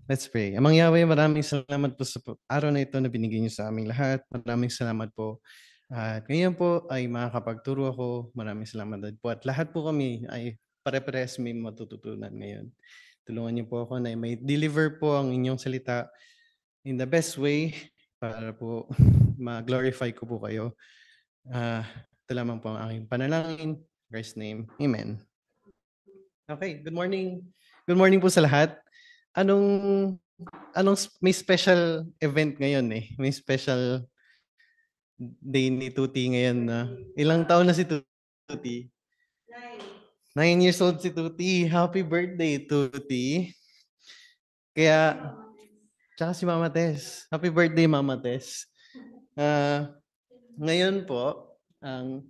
Let's pray. Amang Yahweh, maraming salamat po sa araw na ito na binigay niyo sa aming lahat. Maraming salamat po. At ngayon po ay makakapagturo ako. Maraming salamat din po. At lahat po kami ay pare-pares may matututunan ngayon. Tulungan niyo po ako na may deliver po ang inyong salita in the best way para po ma-glorify ko po kayo. Ito lamang po ang aking panalangin. In Christ's name, Amen. Okay, good morning. Good morning po sa lahat. Anong may special event ngayon eh. May special day ni Tuti ngayon na. Ilang taon na si Tuti? 9 years old si Tuti. Happy birthday, Tuti. Kaya, tsaka si Mama Tess. Happy birthday, Mama Tess. Ngayon po, ang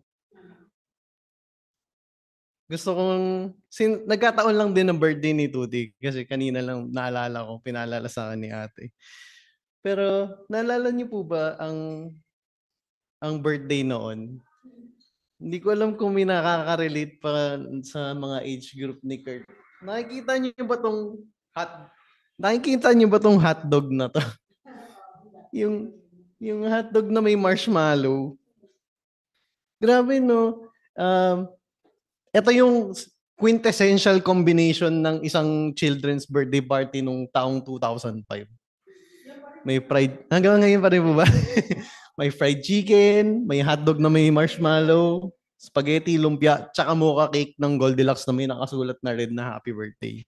gusto kong, nagkataon lang din ng birthday ni Tuti kasi kanina lang naalala ko, pinaalala sa akin ni ate. Pero naalala niyo po ba ang birthday noon? Hindi ko alam kung may nakaka-relate pa sa mga age group ni Kurt. Nakikita niyo ba tong hotdog na to? yung hotdog na may marshmallow. Grabe no. Ito yung quintessential combination ng isang children's birthday party nung taong 2005. May fried, hanggang ngayon pa rin po ba? May fried chicken, may hotdog na may marshmallow, spaghetti, lumpia, tsaka mocha cake ng Goldilocks na may nakasulat na red na happy birthday.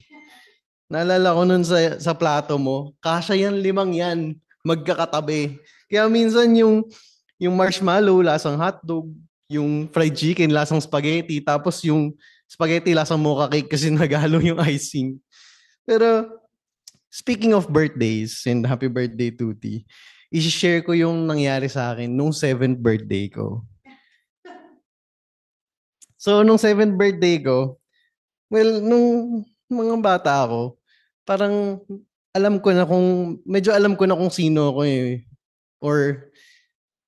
Naalala ko nun sa plato mo, kasya yan 5 yan, magkakatabi. Kaya minsan yung marshmallow, lasang hotdog, yung fried chicken, lasang spaghetti, tapos yung spaghetti, lasang mocha cake kasi nagalo yung icing. Pero, speaking of birthdays, and happy birthday, Tuti, i-share ko yung nangyari sa akin nung 7th birthday ko. So, nung 7th birthday ko, well, nung mga bata ako, parang medyo alam ko na kung sino ako eh. Or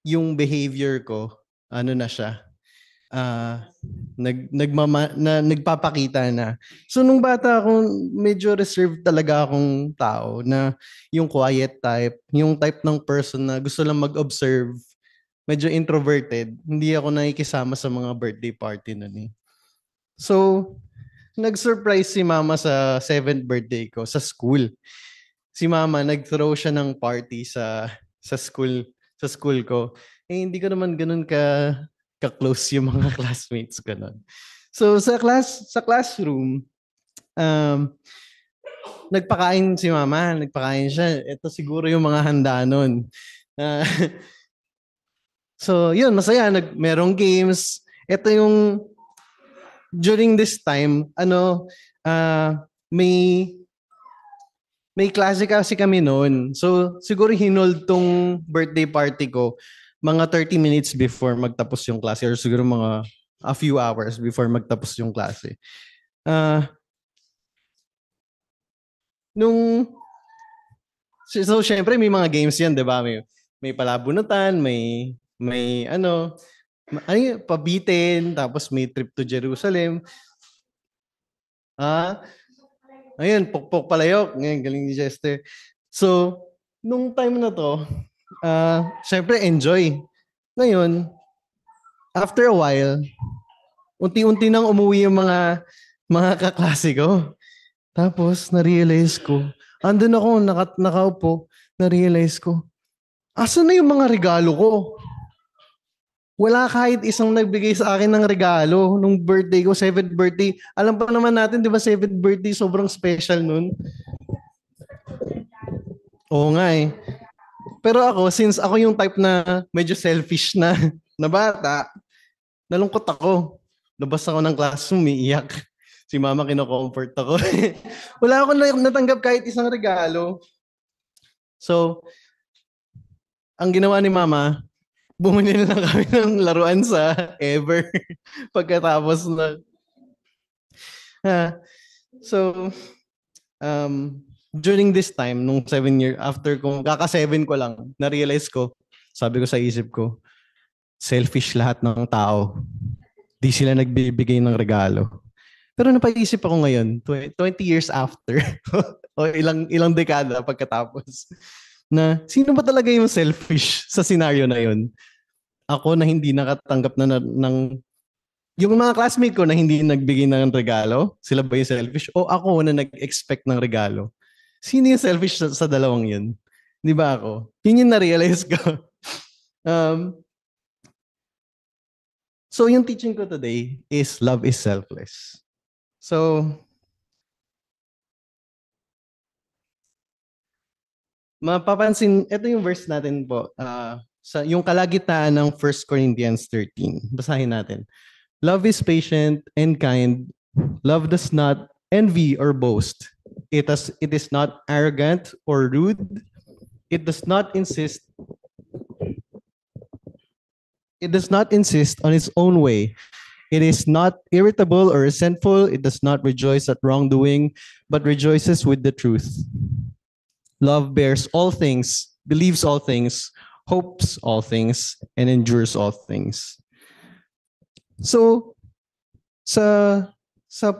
yung behavior ko, ano na siya, nagpapakita na. So nung bata ako, medyo reserved talaga akong tao na yung quiet type, yung type ng person na gusto lang mag-observe, medyo introverted. Hindi ako nakikisama sa mga birthday party nun eh. So, nag-surprise si mama sa 7th birthday ko sa school. Si mama, nag-throw siya ng party sa school ko. Eh, hindi ko naman ganun ka-close yung mga classmates ko nun. So, sa classroom, nagpakain si mama, nagpakain siya. Ito siguro yung mga handa nun. So, yun, masaya. Merong games. Ito yung, during this time, may klase kasi kami noon. So, siguro hinold tong birthday party ko mga 30 minutes before magtapos yung klase or siguro mga a few hours before magtapos yung klase. So, syempre may mga games yan, di ba? May palabunutan, may pabitin, tapos may trip to Jerusalem. Ayun, pukpok palayok. Ngayon, galing ni Jester. So, nung time na to, syempre enjoy. Ngayon, after a while, unti-unti nang umuwi yung mga kaklase ko. Tapos, na-realize ko, andun ako, nakaupo, na-realize ko, asan na yung mga regalo ko? Wala kahit isang nagbigay sa akin ng regalo nung birthday ko, 7th birthday. Alam pa naman natin, di ba, 7th birthday, sobrang special nun. Oo nga eh. Pero ako, since ako yung type na medyo selfish na bata, nalungkot ako. Labas ako ng classroom, umiiyak. Si mama kino-comfort ako. Wala akong natanggap kahit isang regalo. So, ang ginawa ni mama, bumili na lang kami ng laruan sa Ever pagkatapos na. So, during this time, nung 7 years, after kung kaka-7 ko lang, na-realize ko, sabi ko sa isip ko, selfish lahat ng tao. Di sila nagbibigay ng regalo. Pero napaisip ako ngayon, 20 years after, o ilang dekada pagkatapos, na sino ba talaga yung selfish sa scenario na yun? Ako na hindi nakatanggap ng yung mga classmate ko na hindi nagbigay ng regalo, sila ba yung selfish? O ako na nag-expect ng regalo? Sino yung selfish sa dalawang yun? Di ba ako? Yun yung na-realize ko. um, so yung teaching ko today is love is selfless. So, mapapansin, ito yung verse natin po. Sa yung kalagitnaan ng 1 Corinthians 13. Basahin natin. Love is patient and kind. Love does not envy or boast. It is not arrogant or rude. It does not insist. It does not insist on its own way. It is not irritable or resentful. It does not rejoice at wrongdoing, but rejoices with the truth. Love bears all things, believes all things, hopes all things, and endures all things. So, sa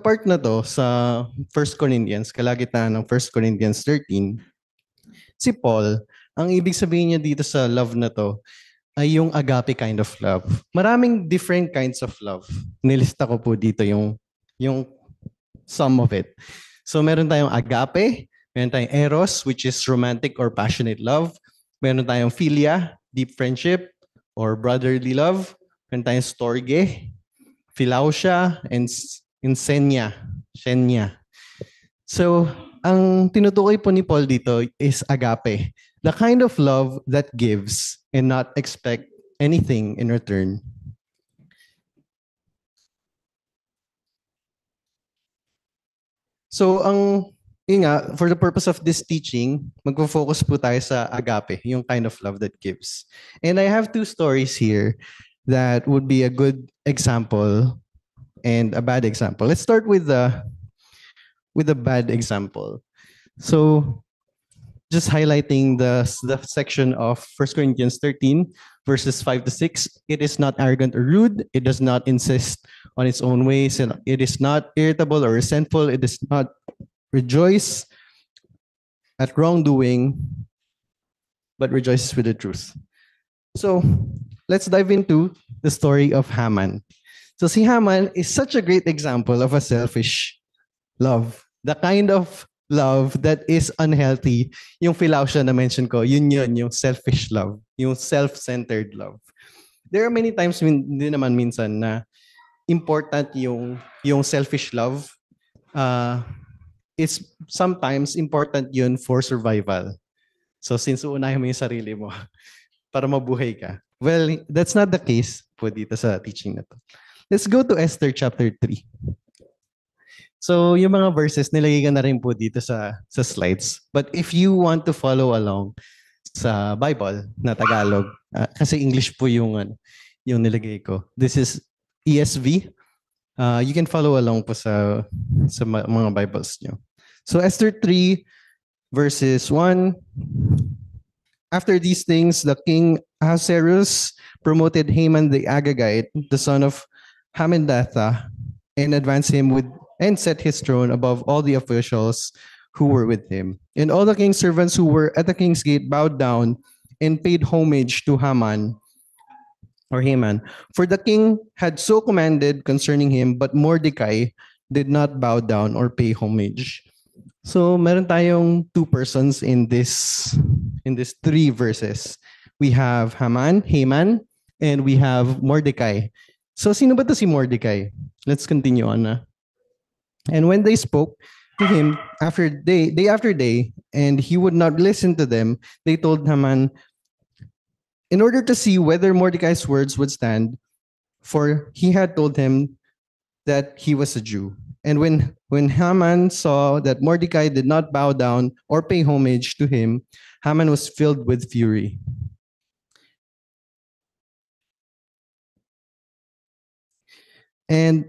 part na to, sa 1 Corinthians, kalagitnaan ng 1 Corinthians 13, si Paul, ang ibig sabihin niya dito sa love na to, ay yung agape kind of love. Maraming different kinds of love. Nilista ko po dito yung some of it. So meron tayong agape, meron tayong eros, which is romantic or passionate love. Meron tayong philia, deep friendship or brotherly love. Meron tayong storge, philautia, and insenia, xenia. So, ang tinutukoy po ni Paul dito is agape. The kind of love that gives and not expect anything in return. So, for the purpose of this teaching, magpo-focus po tayo sa agape, yung kind of love that gives. And I have two stories here that would be a good example and a bad example. Let's start with a bad example. So, just highlighting the section of 1 Corinthians 13, verses 5 to 6. It is not arrogant or rude. It does not insist on its own ways. And it is not irritable or resentful. It does not rejoice at wrongdoing, but rejoices with the truth. So, let's dive into the story of Haman. So, si Haman is such a great example of a selfish love. The kind of love that is unhealthy, yung philautia na mention ko, yun, yung selfish love, yung self-centered love. There are many times, hindi naman minsan, na important yung selfish love. It's sometimes important yun for survival. So since uunahin mo yung sarili mo para mabuhay ka. Well, that's not the case po dito sa teaching na to. Let's go to Esther chapter 3. So, yung mga verses, nilagay ko na rin po dito sa slides. But if you want to follow along sa Bible na Tagalog, kasi English po yung nilagay ko. This is ESV. You can follow along po sa mga Bibles nyo. So, Esther 3, verses 1. After these things, the king Ahasuerus promoted Haman the Agagite, the son of Hammedatha, and advanced him and set his throne above all the officials who were with him. And all the king's servants who were at the king's gate bowed down and paid homage to Haman. For the king had so commanded concerning him, but Mordecai did not bow down or pay homage. So meron tayong two persons in this 3 verses. We have Haman, and we have Mordecai. So sino ba to si Mordecai? Let's continue on. And when they spoke to him day after day, and he would not listen to them, they told Haman, in order to see whether Mordecai's words would stand, for he had told him that he was a Jew. And when Haman saw that Mordecai did not bow down or pay homage to him, Haman was filled with fury.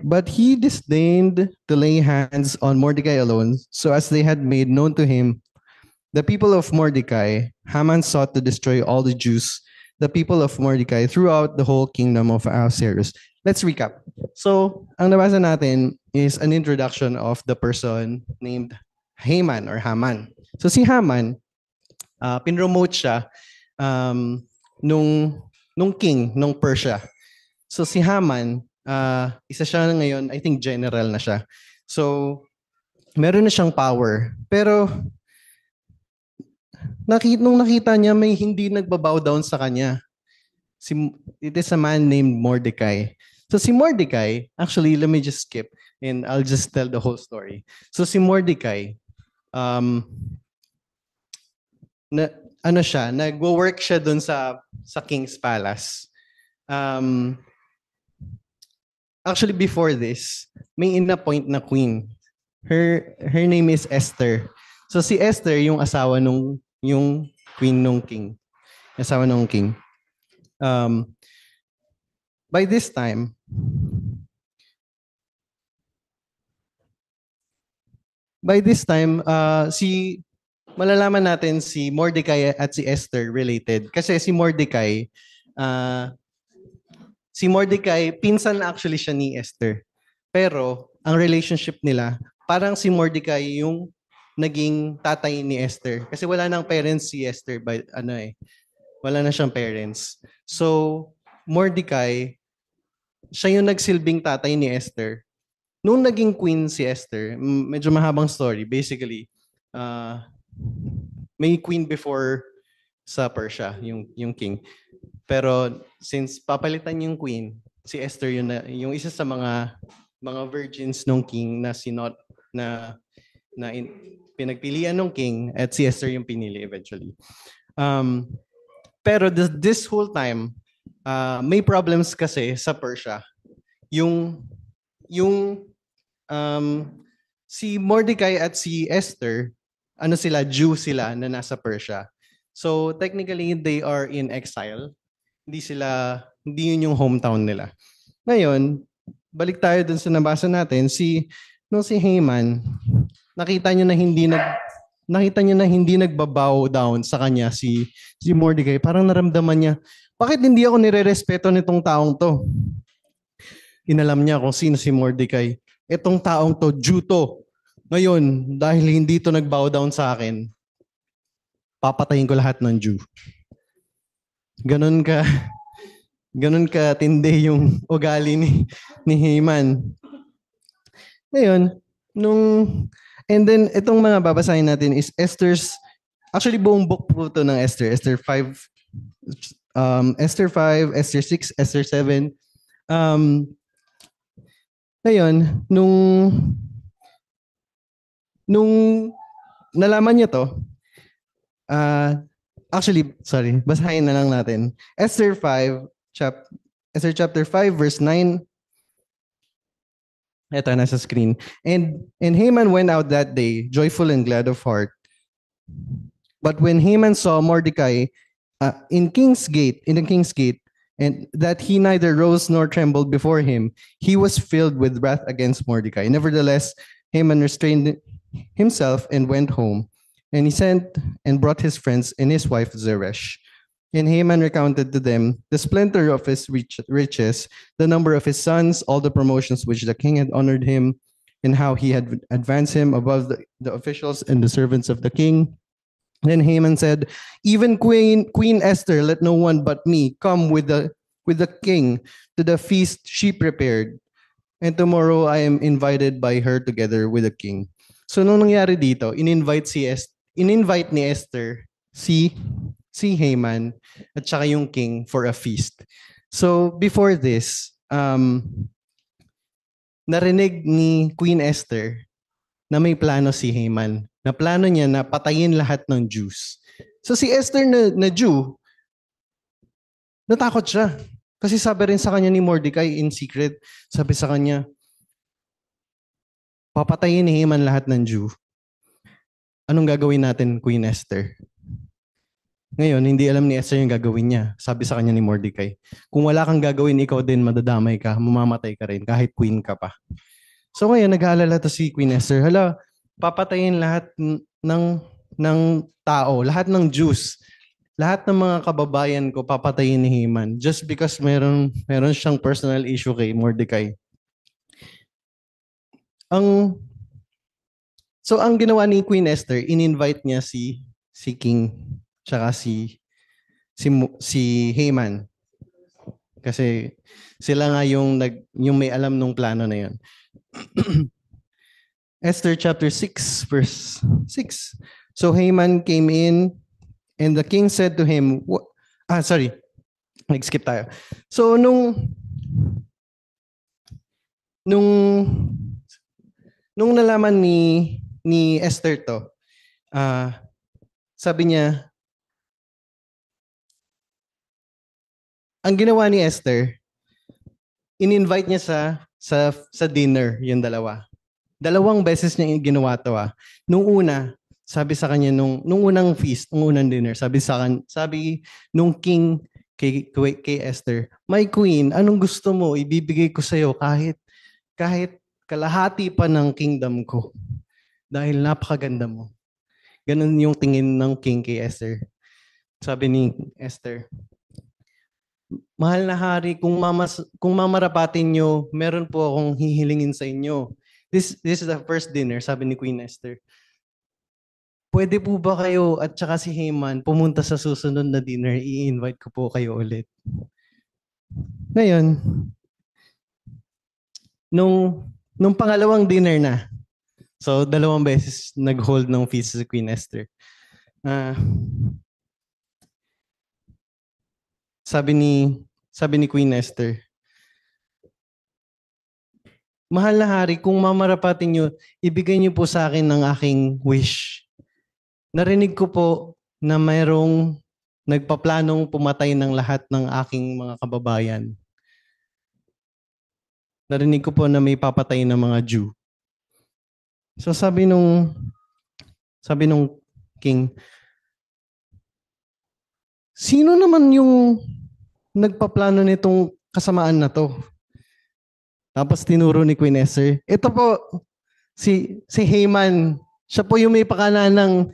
But he disdained to lay hands on Mordecai alone, so as they had made known to him the people of Mordecai, Haman sought to destroy all the Jews the people of Mordecai throughout the whole kingdom of Ahasuerus. Let's recap. So, ang nabasa natin is an introduction of the person named Haman or Haman. So si Haman, pinromote siya nung king, nung Persia. So si Haman, isa siya ngayon, I think general na siya. So, meron na siyang power. Pero, nung nakita niya, may hindi nagbabow down sa kanya. It is a man named Mordecai. So si Mordecai, actually, let me just skip and I'll just tell the whole story. So si Mordecai, nagwo-work siya doon sa King's Palace. Actually, before this, may in-appoint na queen. Her name is Esther. So si Esther yung asawa yung queen nung king. Asawa nung king. By this time, malalaman natin si Mordecai at si Esther related. Kasi si Mordecai, pinsan actually siya ni Esther. Pero, ang relationship nila, parang si Mordecai yung naging tatay ni Esther. Kasi wala nang parents si Esther. Wala na siyang parents. So, Mordecai, siya yung nagsilbing tatay ni Esther. Nung naging queen si Esther, medyo mahabang story. Basically, may queen before sa Persia, yung king. Pero since papalitan yung queen, si Esther yung isa sa mga virgins nung king na pinagpilian ng king at si Esther yung pinili eventually. Pero this whole time, may problems kasi sa Persia. Si Mordecai at si Esther, Jew sila na nasa Persia. So technically, they are in exile. Hindi yun yung hometown nila. Ngayon, balik tayo dun sa nabasa natin, si Haman, nakita niyo na hindi nagbabow down sa kanya si Mordecai. Parang naramdaman niya, bakit hindi ako nirerespeto nitong taong to? Inalam niya kung sino si Mordecai. Itong taong to, Jew to. Ngayon, dahil hindi to nagbow down sa akin, papatayin ko lahat ng Jew. Ganon ka tindi yung ugali ni Haman. Ngayon, and then itong mga babasahin natin is actually buong book po to ng Esther. Esther 5, Esther 6, Esther 7. Ngayon, nung nalaman niya to, basahin na lang natin. Esther chapter 5, verse 9. Ito, nasa screen. And Haman went out that day, joyful and glad of heart. But when Haman saw Mordecai in the king's gate, and that he neither rose nor trembled before him, he was filled with wrath against Mordecai. Nevertheless, Haman restrained himself and went home. And he sent and brought his friends and his wife Zeresh. And Haman recounted to them the splendor of his riches, the number of his sons, all the promotions which the king had honored him, and how he had advanced him above the officials and the servants of the king. Then Haman said, "Even Queen Esther, let no one but me come with the king to the feast she prepared. And tomorrow I am invited by her together with the king." So nung nangyari dito, in-invite ni Esther si Haman at saka yung king for a feast. So before this, narinig ni Queen Esther na may plano si Haman. Na plano niya na patayin lahat ng Jews. So si Esther na Jew, natakot siya. Kasi sabi rin sa kanya ni Mordecai in secret, sabi sa kanya, papatayin ni Haman lahat ng Jew. Anong gagawin natin, Queen Esther? Ngayon, hindi alam ni Esther yung gagawin niya. Sabi sa kanya ni Mordecai, kung wala kang gagawin, ikaw din madadamay ka, mamamatay ka rin, kahit queen ka pa. So ngayon, nag-aalala to si Queen Esther, papatayin lahat ng tao, lahat ng Jews, lahat ng mga kababayan ko papatayin ni Haman just because meron siyang personal issue kay Mordecai. Ang ginawa ni Queen Esther, in-invite niya si King tsaka si Haman kasi sila nga yung may alam nung plano na yun. Esther chapter 6 verse 6. So Haman came in and the king said to him, nag-skip tayo. So nung nalaman ni Esther to, sabi niya, ang ginawa ni Esther, in-invite niya sa dinner yung dalawa. Dalawang beses niya ginawa to. Nung una, sabi sa kanya nung unang feast, nung unang dinner, sabi nung king kay Esther, "My queen, anong gusto mo? Ibibigay ko sa iyo kahit kalahati pa ng kingdom ko dahil napakaganda mo." Ganun yung tingin ng king kay Esther. Sabi ni Esther, "Mahal na hari, kung mamarapatin nyo, meron po akong hihilingin sa inyo." This is the first dinner, sabi ni Queen Esther. Pwede po ba kayo at saka si Haman pumunta sa susunod na dinner? I-invite ko po kayo ulit. Ngayon, nung pangalawang dinner na, so dalawang beses nag-hold ng feast si Queen Esther. Sabi ni Queen Esther, "Mahal na hari, kung mamarapatin nyo, ibigay niyo po sa akin ng aking wish. Narinig ko po na mayroong nagpaplanong pumatay ng lahat ng aking mga kababayan. Narinig ko po na may papatay ng mga Jew." So sabi nung king, "Sino naman yung nagpaplano nitong kasamaan na to?" Tapos tinuro ni Queen Esther, "Ito po, si Haman, siya po yung may pakananang,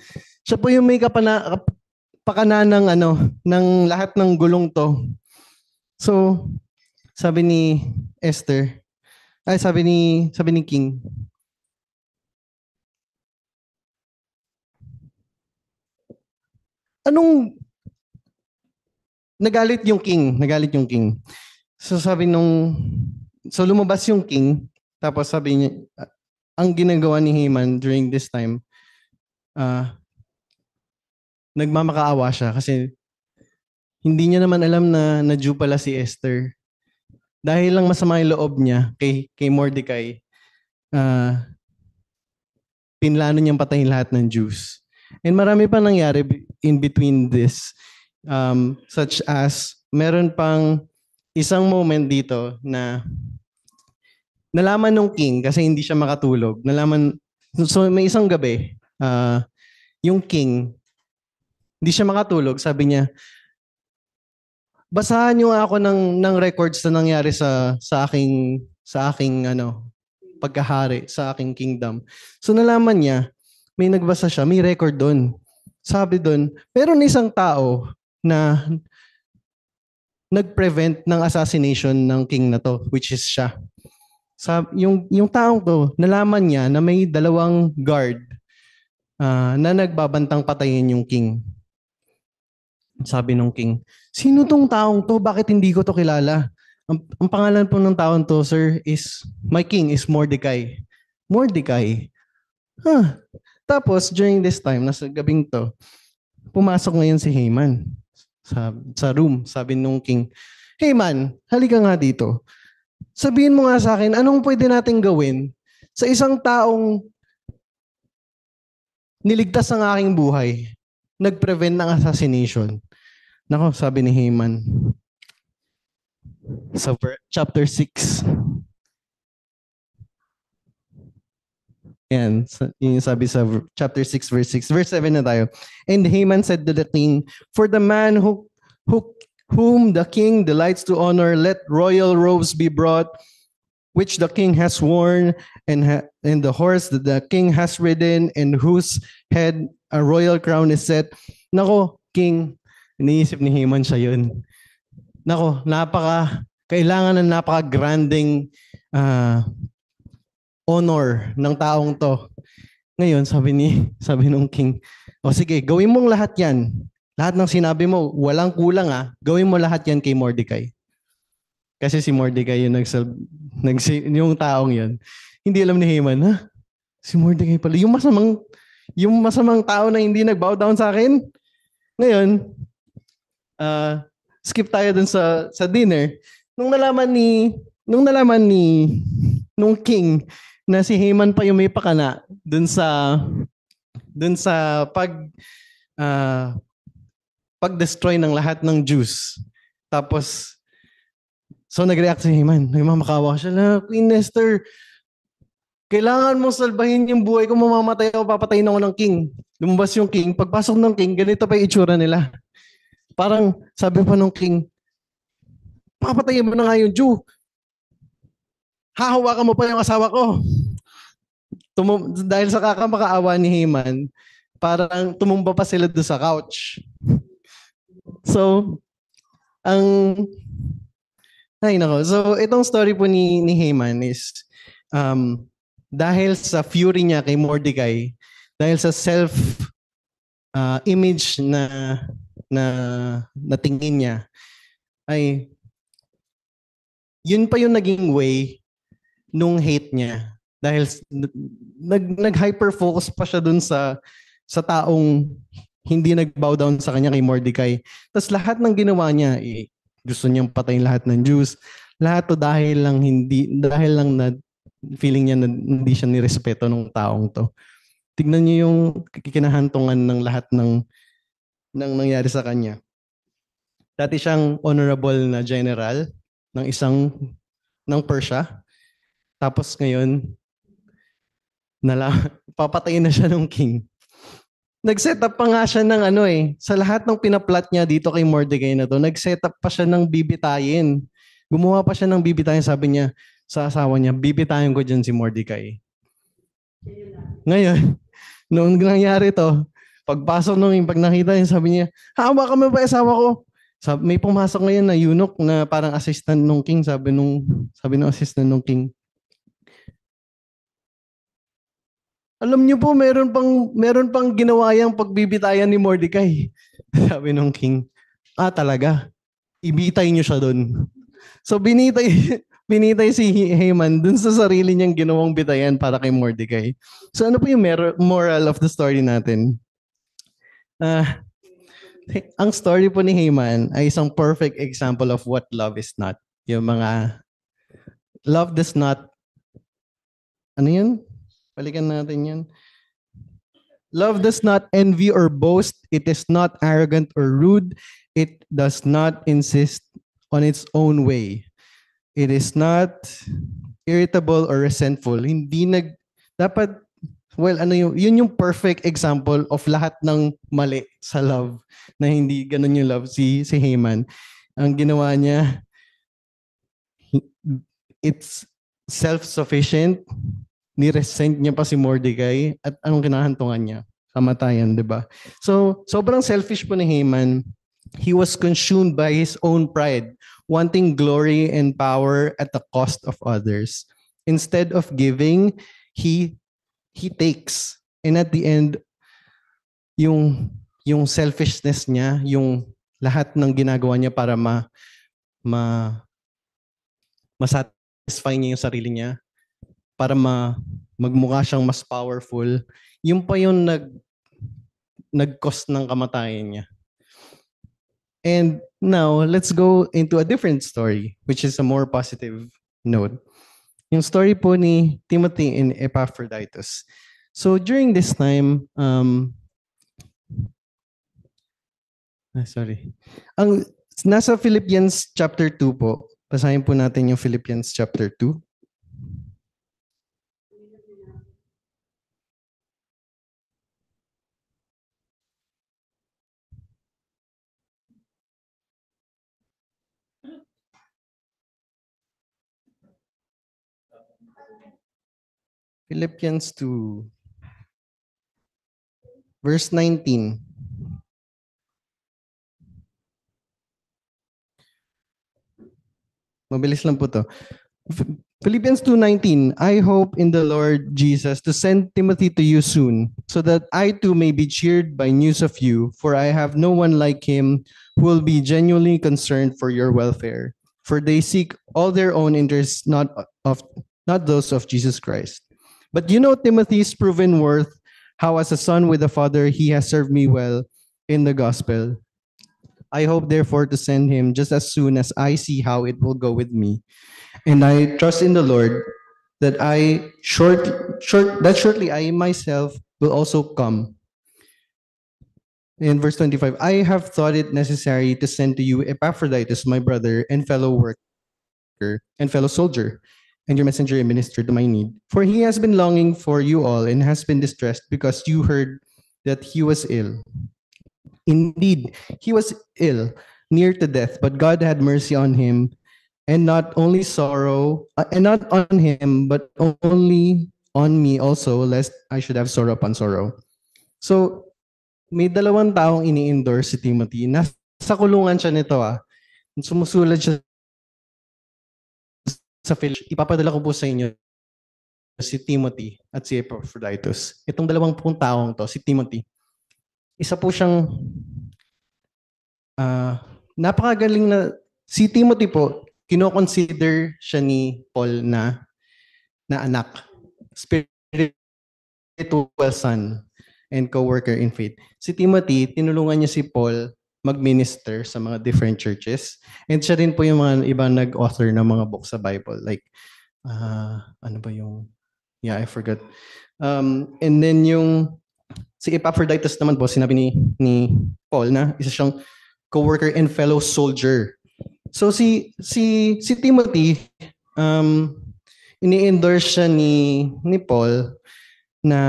pakananang ng lahat ng gulong to." So, sabi ni Esther, sabi ni king, nagalit yung king. So so lumabas yung king, tapos sabi niya, ang ginagawa ni Haman during this time, nagmamakaawa siya kasi hindi niya naman alam na Jew pala si Esther. Dahil lang masama yung loob niya kay Mordecai, pinlano niyang patayin lahat ng Jews. And marami pa nangyari in between this, such as meron pang isang moment dito na nalaman ng king kasi hindi siya makatulog. So may isang gabi, yung king, hindi siya makatulog. Sabi niya, "Basahan niyo ako ng records na nangyari sa aking pagkahari, sa aking kingdom." So nalaman niya, may nagbasa siya, may record doon. Sabi doon, meron isang tao na nag-prevent ng assassination ng king na to, which is siya. Yung taong to, nalaman niya na may dalawang guard na nagbabantang patayin yung king. Sabi nung king, "Sino tong taong to? Bakit hindi ko to kilala?" Ang pangalan po ng taong to, sir, is, my king is Mordecai. Mordecai. Tapos, during this time, nasa gabing to, pumasok ngayon si Haman sa room. Sabi nung king, "Haman, halika nga dito. Sabihin mo nga sa akin, anong pwede nating gawin sa isang taong niligtas ang aking buhay, nag-prevent ng assassination?" Nako, sabi ni Haman sa chapter 6. Yan, yung sabi sa chapter 6 verse 6. Verse 7 na tayo. "And Haman said to the king, for the man whom the king delights to honor, let royal robes be brought, which the king has worn, and the horse that the king has ridden, and whose head a royal crown is set." Nako, king, Iniisip ni Haman siya yun. Nako, kailangan ng napaka-granding honor ng taong to. Ngayon, sabi nung king, o sige, gawin mong lahat yan. Lahat ng sinabi mo, walang kulang gawin mo lahat yan kay Mordecai. Kasi si Mordecai yung taong yun. Hindi alam ni Haman, si Mordecai pala, yung masamang tao na hindi nag-bow down sa akin. Ngayon, skip tayo dun sa dinner. Nung king na si Haman pa yung may pakana dun sa pag-destroy ng lahat ng Jews. Tapos, so nag-react si Haman. Makawa siya, Queen Esther, kailangan mo salbahin yung buhay ko, mamamatay ako, papatayin ako ng king. Lumabas yung king, pagpasok ng king, ganito pa yung itsura nila. Parang sabi pa ng king, papatayin mo na nga yung Jew. Hahawakan mo pa yung asawa ko. Dahil sa kakamakaawa ni Haman, parang tumumba pa sila doon sa couch. So, So, itong story po ni Haman is, dahil sa fury niya kay Mordecai, dahil sa self-image na tingin niya, ay yun pa yung naging way nung hate niya. Dahil nag-hyper-focus pa siya dun sa taong hindi nag-bow down sa kanya kay Mordecai. Tapos lahat ng ginawa niya, gusto niyang patayin lahat ng Jews. Lahat to dahil lang na feeling niya na hindi siya nirespeto ng taong to. Tignan niyo yung kinahantungan ng lahat ng nangyari sa kanya. Dati siyang honorable na general ng Persia. Tapos ngayon, papatayin na siya ng king. Nag-set up pa nga siya ng sa lahat ng pinaplot niya dito kay Mordecai na to, nag-set up pa siya ng bibitayin. Gumawa pa siya ng bibitayin, sabi niya sa asawa niya, bibitayin ko dyan si Mordecai. Ngayon, noong nangyari to, pag nakita niya, sabi niya, hawa ka mo ba asawa ko? May pumasok ngayon na eunuch na parang assistant ng king, sabi ng assistant ng king. Alam niyo po, meron pang ginawa yung pagbibitayan ni Mordecai. Sabi ng king, talaga? Ibitay niyo siya doon. So binitay si Haman dun sa sarili niyang ginawang bitayan para kay Mordecai. So ano po yung moral of the story natin? Ang story po ni Haman ay isang perfect example of what love is not. Yung mga love does not, ano yun? Balikan natin yan. Love does not envy or boast. It is not arrogant or rude. It does not insist on its own way. It is not irritable or resentful. Yun yung perfect example of lahat ng mali sa love na hindi ganun yung love si Haman. Ang ginawa niya, it's self-sufficient, ni-resent niya pa si Mordecai at anong kinahantungan niya? Kamatayan, di ba? So, sobrang selfish po ni Haman. He was consumed by his own pride, wanting glory and power at the cost of others. Instead of giving, he takes. And at the end, yung selfishness niya, yung lahat ng ginagawa niya para masatisfy niya yung sarili niya, para magmukha siyang mas powerful, yung pa yung nag-cost ng kamatayan niya. And now, let's go into a different story, which is a more positive note. Yung story po ni Timothy and Epaphroditus. So during this time, nasa Philippians chapter 2 po. Basahin po natin yung Philippians chapter 2. Philippians 2, verse 19. Mabilis lang po to. Philippians 2:19, I hope in the Lord Jesus to send Timothy to you soon, so that I too may be cheered by news of you, for I have no one like him who will be genuinely concerned for your welfare. For they seek all their own interests, not those of Jesus Christ. But you know Timothy's proven worth, how as a son with a father he has served me well in the gospel. I hope therefore to send him just as soon as I see how it will go with me. And I trust in the Lord that shortly I myself will also come. In verse 25, I have thought it necessary to send to you Epaphroditus, my brother and fellow worker and fellow soldier, and your messenger and minister to my need. For he has been longing for you all and has been distressed because you heard that he was ill. Indeed, he was ill, near to death, but God had mercy on him, and not on him, but only on me also, lest I should have sorrow upon sorrow. So, may dalawang taong ini-endorse si Timothy. Nasa kulungan siya nito Sumusulat siya sa Philippians. Ipapadala ko po sa inyo si Timothy at si Epaphroditus. Itong dalawang pong taong to, si Timothy. Isa po siyang napakagaling na, si Timothy po, kino-consider siya ni Paul na anak, spiritual son, and co-worker in faith. Si Timothy, tinulungan niya si Paul mag-minister sa mga different churches. And siya rin po yung mga ibang nag-author ng mga books sa Bible. Like, ano ba yung, I forgot. And then yung, si Epaphroditus naman po, sinabi ni Paul na isa siyang co-worker and fellow soldier. So si Timothy, ini-endorse siya ni Paul na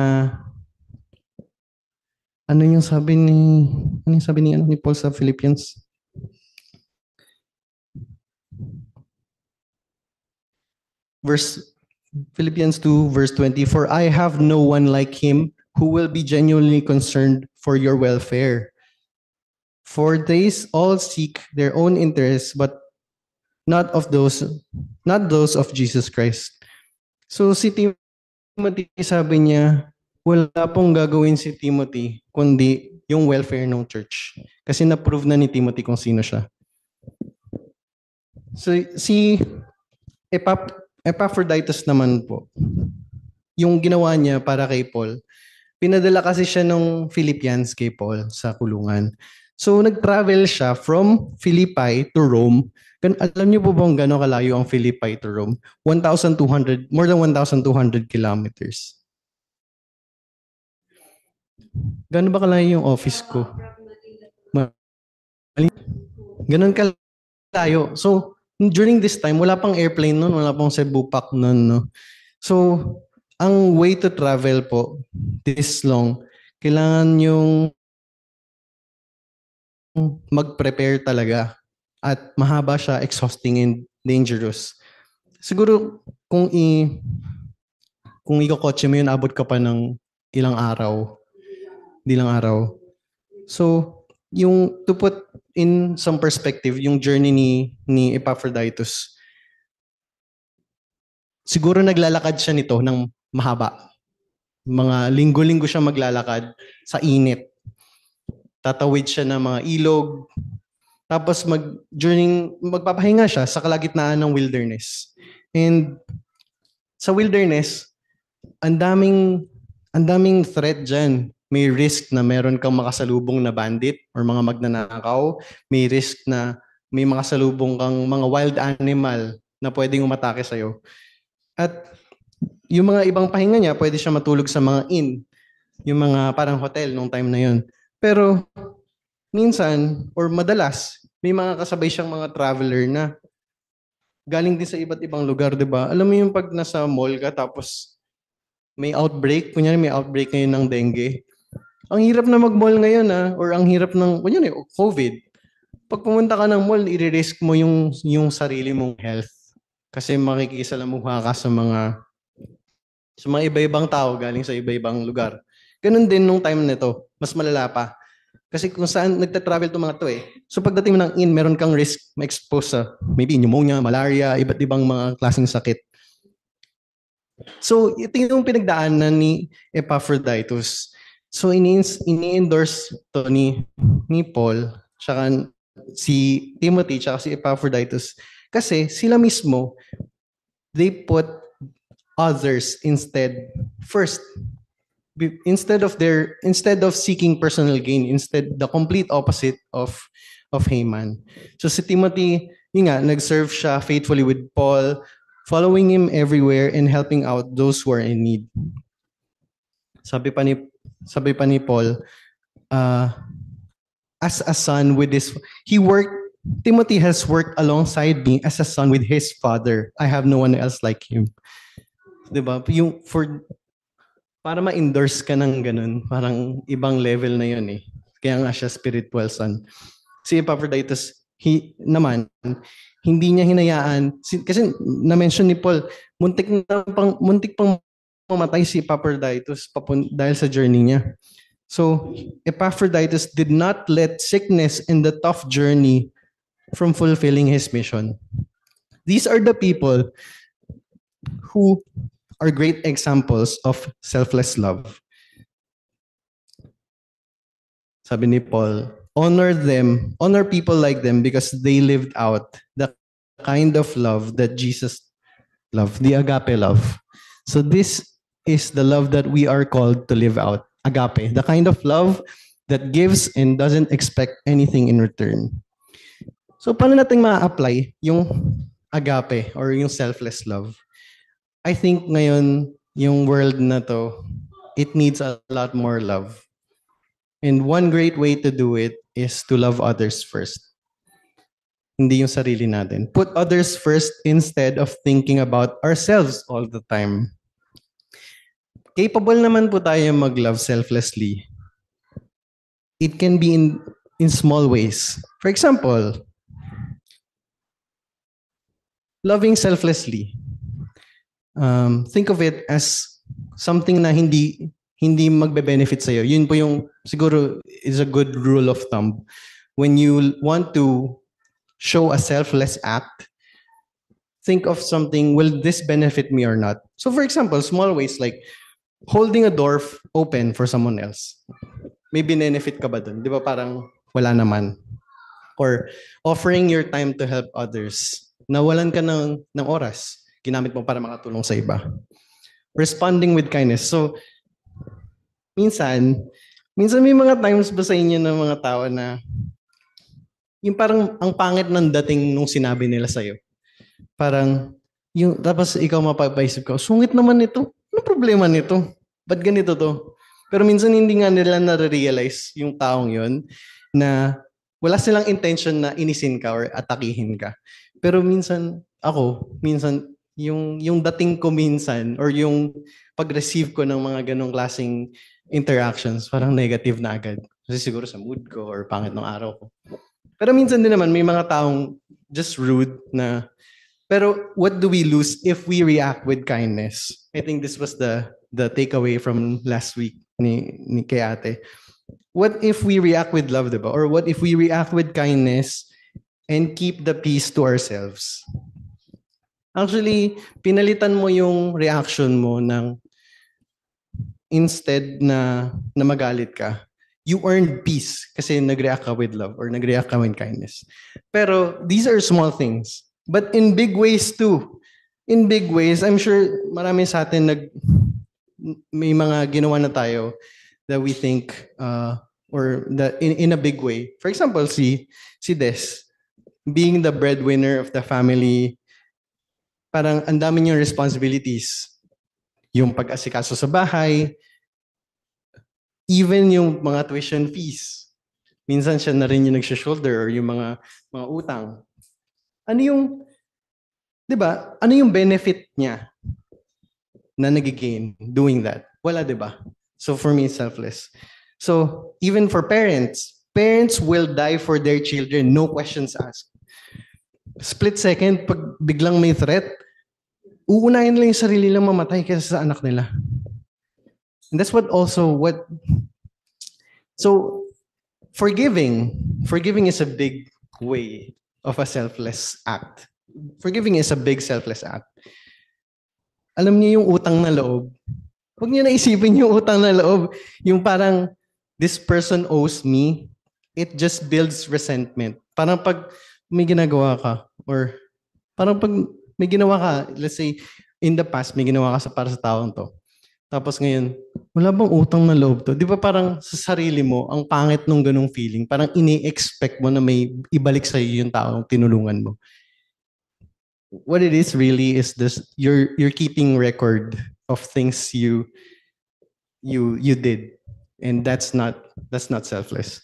ano yung sabi ni Paul sa Philippians? Philippians 2 verse 20, for I have no one like him who will be genuinely concerned for your welfare. For they all seek their own interests, but not those of Jesus Christ. So si Timothy, sabi niya, wala pong gagawin si Timothy kundi yung welfare ng church. Kasi na-prove na ni Timothy kung sino siya. So si Epaphroditus naman po, yung ginawa niya para kay Paul, pinadala kasi siya ng Philippians kay Paul sa kulungan. So nag-travel siya from Philippi to Rome. Alam niyo po bang gano'ng kalayo ang Philippi to Rome? More than 1,200 kilometers. Gano'n ba kalayo yung office ko? Gano'n kalayo. So, during this time, wala pang airplane nun, wala pang Cebu Pac nun, no? So, ang way to travel po, this long, kailangan yung mag-prepare talaga. At mahaba siya, exhausting and dangerous. Siguro, kung i-kotse mo yun, abot ka pa ng ilang araw. So, to put in some perspective, yung journey ni Epaphroditus, siguro naglalakad siya nito ng mahaba. Mga linggo-linggo siya maglalakad sa init. Tatawid siya ng mga ilog. Tapos magpapahinga siya sa kalagitnaan ng wilderness. And sa wilderness, ang daming threat dyan. May risk na meron kang makasalubong na bandit or mga magnanakaw. May risk na may makasalubong kang mga wild animal na pwedeng umatake sa'yo. At yung mga ibang pahinga niya, pwede siya matulog sa mga inn. Yung mga parang hotel nung time na yun. Pero minsan, or madalas, may mga kasabay siyang mga traveler na galing din sa iba't ibang lugar, di ba? Alam mo yung pag nasa mall ka tapos may outbreak, kunyari may outbreak ngayon ng dengue. Ang hirap na mag-mall ngayon or ang hirap ng, kunyari, COVID. Pag pumunta ka ng mall, i-risk mo yung sarili mong health. Kasi makikisalamuha ka sa mga iba-ibang tao galing sa iba-ibang lugar. Ganun din nung time nito, mas malala pa. Kasi kung saan nagta-travel itong mga to eh. So pagdating mo ng inn, meron kang risk ma-expose sa maybe pneumonia, malaria, iba't ibang mga klaseng sakit. So ito yung pinagdaanan ni Epaphroditus. So ini-endorse to ni Paul, tsaka si Timothy, tsaka si Epaphroditus. Kasi sila mismo, they put others first, instead of seeking personal gain, instead the complete opposite of Haman. So si Timothy, yun nga, nag-serve siya faithfully with Paul, following him everywhere and helping out those who are in need. Sabi pa ni Paul, as a son with Timothy has worked alongside me as a son with his father. I have no one else like him. Diba? Para ma-endorse ka ng ganun, parang ibang level na yun eh. Kaya nga siya spiritual son. Si Epaphroditus, hindi niya hinayaan, kasi na-mention ni Paul, muntik pang mamatay si Epaphroditus dahil sa journey niya. So, Epaphroditus did not let sickness and the tough journey from fulfilling his mission. These are the people who are great examples of selfless love. Sabi ni Paul, honor people like them because they lived out the kind of love that Jesus loved, the agape love. So this is the love that we are called to live out, agape, the kind of love that gives and doesn't expect anything in return. So paano natin ma-apply yung agape or yung selfless love? I think ngayon, yung world na to, it needs a lot more love. And one great way to do it is to love others first. Hindi yung sarili natin. Put others first instead of thinking about ourselves all the time. Capable naman po tayo mag-love selflessly. It can be in small ways. For example, loving selflessly. Think of it as something na hindi magbe-benefit sa'yo. Yun po yung siguro is a good rule of thumb. When you want to show a selfless act, think of something, will this benefit me or not? So for example, small ways like holding a door open for someone else. May benefit ka ba dun? Di ba parang wala naman? Or offering your time to help others. Nawalan ka ng oras. Ginamit mo para makatulong sa iba. Responding with kindness. So, minsan may mga times ba sa inyo ng mga tao na yung parang ang pangit ng dating nung sinabi nila sa'yo. Parang, tapos ikaw mapapaisip ka, sungit naman ito. Ano problema nito? Ba't ganito to? Pero minsan hindi nga nila na-realize yung taong yon na wala silang intention na inisin ka or atakihin ka. Pero minsan, yung dating ko minsan or yung pag-receive ko ng mga ganong klaseng interactions, parang negative na agad. Kasi siguro sa mood ko or pangit ng araw ko. Pero minsan din naman may mga taong just rude na, pero what do we lose if we react with kindness? I think this was the takeaway from last week ni kay ate. What if we react with love, diba? Or what if we react with kindness and keep the peace to ourselves? Actually, pinalitan mo yung reaction mo ng instead na magalit ka, you earned peace kasi nag-react ka with love or nag-react ka with kindness. Pero these are small things. But in big ways too. In big ways, I'm sure marami sa atin may mga ginawa na tayo that we think or that in a big way. For example, si Des, being the breadwinner of the family, parang ang dami niyong responsibilities. Yung pag-asikaso sa bahay, even yung mga tuition fees. Minsan siya na rin yung nagsha-shoulder or yung mga utang. Ano yung, di ba, ano yung benefit niya na nag-gain doing that? Wala, di ba? So for me, it's selfless. So even for parents will die for their children, no questions asked. Split second, pag biglang may threat, uunahin lang yung sarili lang mamatay kaysa sa anak nila. And that's so Forgiving is a big way of a selfless act. Forgiving is a big selfless act. Alam niyo yung utang na loob? Huwag niyo na isipin yung utang na loob. Yung parang, this person owes me, it just builds resentment. Parang pag may ginagawa ka, or parang pag may ginawa ka, let's say, in the past, may ginawa ka para sa taong to. Tapos ngayon, wala bang utang na loob to? Di ba parang sa sarili mo, ang pangit nung ganung feeling, parang ini-expect mo na may ibalik sa'yo yung taong tinulungan mo. What it is really is this, you're keeping record of things you did, and that's not selfless.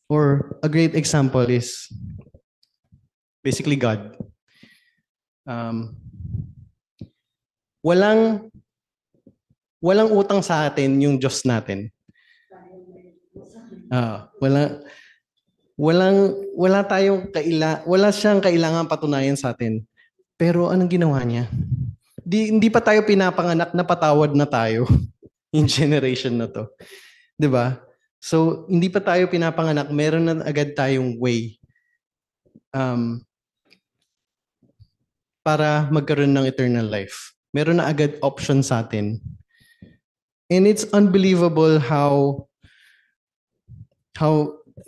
Or a great example is basically God. Walang utang sa atin yung Diyos natin. Wala siyang kailangan patunayan sa atin. Pero anong ginawa niya? Hindi pa tayo pinapanganak na patawad na tayo in generation na to. 'Di ba? So, hindi pa tayo pinapanganak, meron na agad tayong way para magkaroon ng eternal life. Meron na agad option sa atin. And it's unbelievable how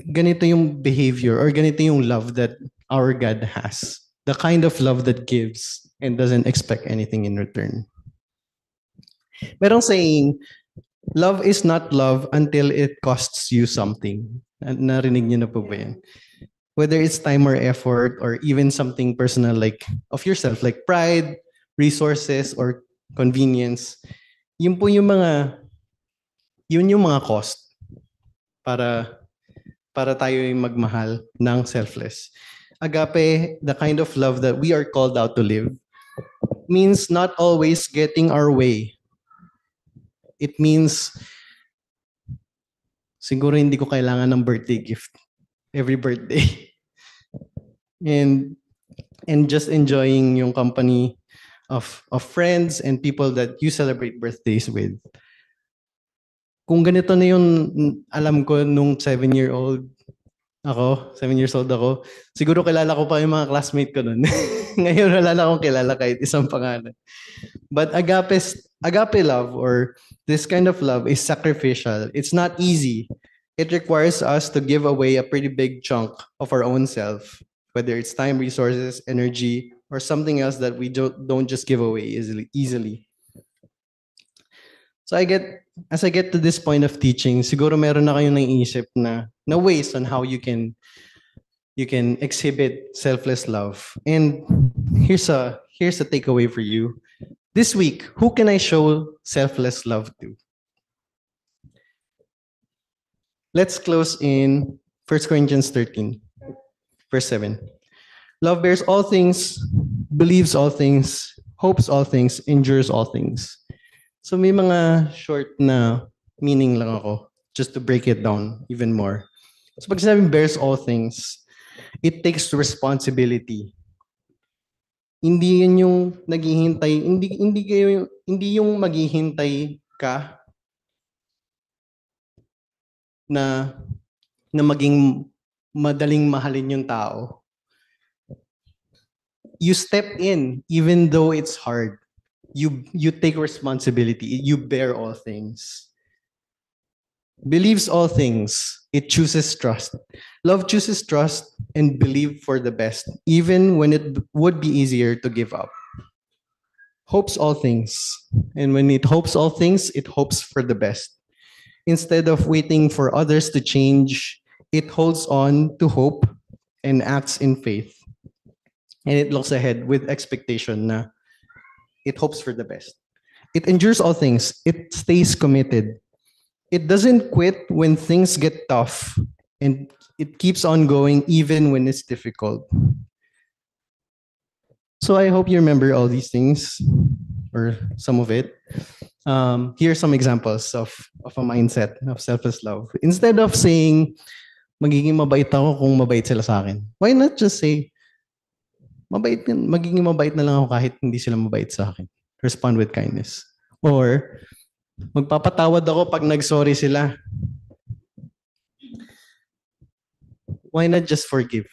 ganito yung behavior or ganito yung love that our God has. The kind of love that gives and doesn't expect anything in return. Merong saying, love is not love until it costs you something. Narinig niyo na po ba yan? Whether it's time or effort or even something personal like of yourself, like pride, resources, or convenience, yun yung mga cost para tayo yung magmahal ng selfless. Agape, the kind of love that we are called out to live, means not always getting our way. It means, siguro hindi ko kailangan ng birthday gift every birthday. And just enjoying yung company of friends and people that you celebrate birthdays with. Kung ganito na yung alam ko nung 7 years old ako, siguro kilala ko pa yung mga classmate ko nun. Ngayon wala na akong kilala kahit isang pangalan. But agape love, or this kind of love, is sacrificial. It's not easy. It requires us to give away a pretty big chunk of our own self, whether it's time, resources, energy, or something else that we don't just give away easily. So as I get to this point of teaching, siguro meron na kayong naiisip na ways on how you can exhibit selfless love. And here's a takeaway for you. This week, who can I show selfless love to? Let's close in 1 Corinthians 13, verse 7. Love bears all things, believes all things, hopes all things, endures all things. So may mga short na meaning lang ako, just to break it down even more. So pag sinabing bears all things, it takes responsibility. Hindi yan yung naghihintay, hindi yung maghihintay ka na maging madaling mahalin yung tao. You step in even though it's hard. You take responsibility. You bear all things. Believes all things. It chooses trust. Love chooses trust and believe for the best, even when it would be easier to give up. Hopes all things. And when it hopes all things, it hopes for the best. Instead of waiting for others to change, it holds on to hope and acts in faith. And it looks ahead with expectation na it hopes for the best. It endures all things. It stays committed. It doesn't quit when things get tough, and it keeps on going even when it's difficult. So I hope you remember all these things, or some of it. Here are some examples of a mindset of selfless love. Instead of saying, magiging mabait ako kung mabait sila sa akin, why not just say, magiging mabait na lang ako kahit hindi sila mabait sa akin. Respond with kindness. Or, magpapatawad ako pag nag-sorry sila. why not just forgive?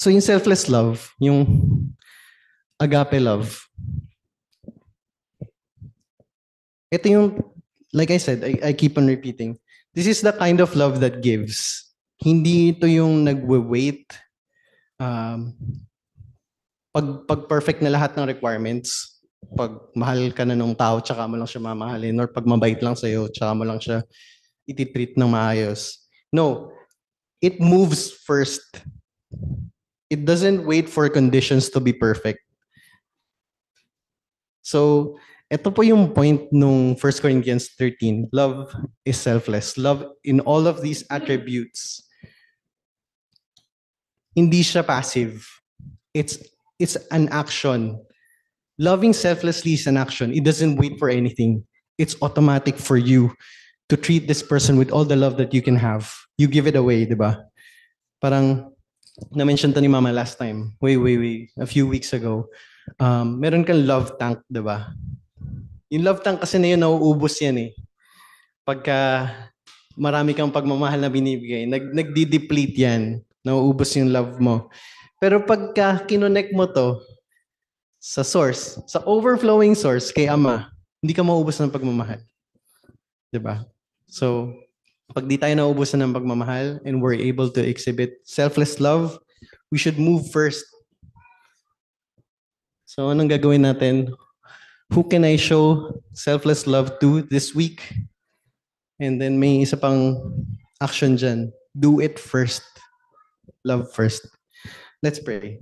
So yung selfless love, yung agape love, ito yung, like I said, I keep on repeating, this is the kind of love that gives. Hindi ito yung nagwe-wait pag perfect na lahat ng requirements, pag mahal ka na nung tao, tsaka mo lang siya mamahalin, or pag mabait lang sa'yo, tsaka mo lang siya ititreat ng maayos. No, it moves first. It doesn't wait for conditions to be perfect. So, ito po yung point nung 1 Corinthians 13. Love is selfless. Love in all of these attributes. Hindi siya passive. It's an action. Loving selflessly is an action. It doesn't wait for anything. It's automatic for you to treat this person with all the love that you can have. You give it away, di ba? Parang na-mention to ni Mama last time, a few weeks ago. Meron kang love tank, di ba? Yung love tank kasi na yun, nauubos yan eh. Pagka marami kang pagmamahal na binibigay, nagdi-deplete yan. Nauubos yung love mo. Pero pagka kinonect mo to sa source, sa overflowing source kay Ama, hindi ka maubos ng pagmamahal. Diba? So, pag di tayo naubusan ng pagmamahal and we're able to exhibit selfless love, we should move first. So, anong gagawin natin? Who can I show selfless love to this week? And then may isa pang action dyan. Do it first. Love first. Let's pray.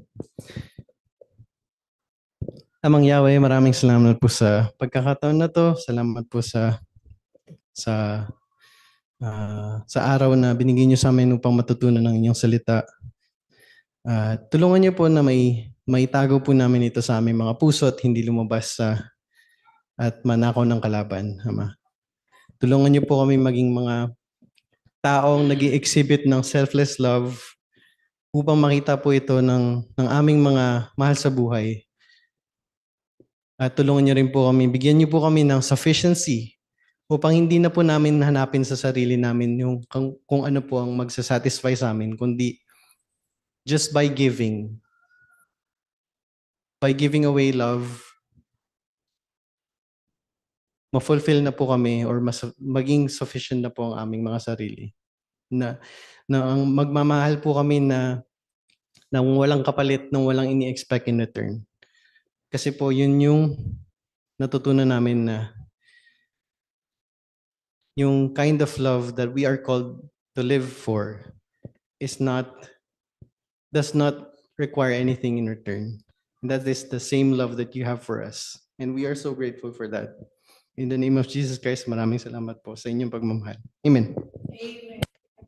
Amang Yahweh, maraming salamat po sa pagkakataon na to. Salamat po sa araw na binigay niyo sa amin upang matutunan ng inyong salita. Tulungan niyo po na may tago po namin ito sa aming mga puso at hindi lumabas at manakaw ng kalaban, Ama. Tulungan niyo po kami maging mga taong nag-i-exhibit ng selfless love upang makita po ito ng aming mga mahal sa buhay. At tulungan niyo rin po kami, bigyan niyo po kami ng sufficiency upang hindi na po namin hanapin sa sarili namin yung kung ano po ang magsasatisfy sa amin, kundi just by giving away love, ma-fulfill na po kami or maging sufficient na po ang aming mga sarili. Na ang magmamahal po kami na walang kapalit, nang walang ini-expect in return. Kasi po yun yung natutunan namin na yung kind of love that we are called to live for does not require anything in return. And that is the same love that you have for us. And we are so grateful for that. In the name of Jesus Christ, maraming salamat po sa inyong pagmamahal. Amen.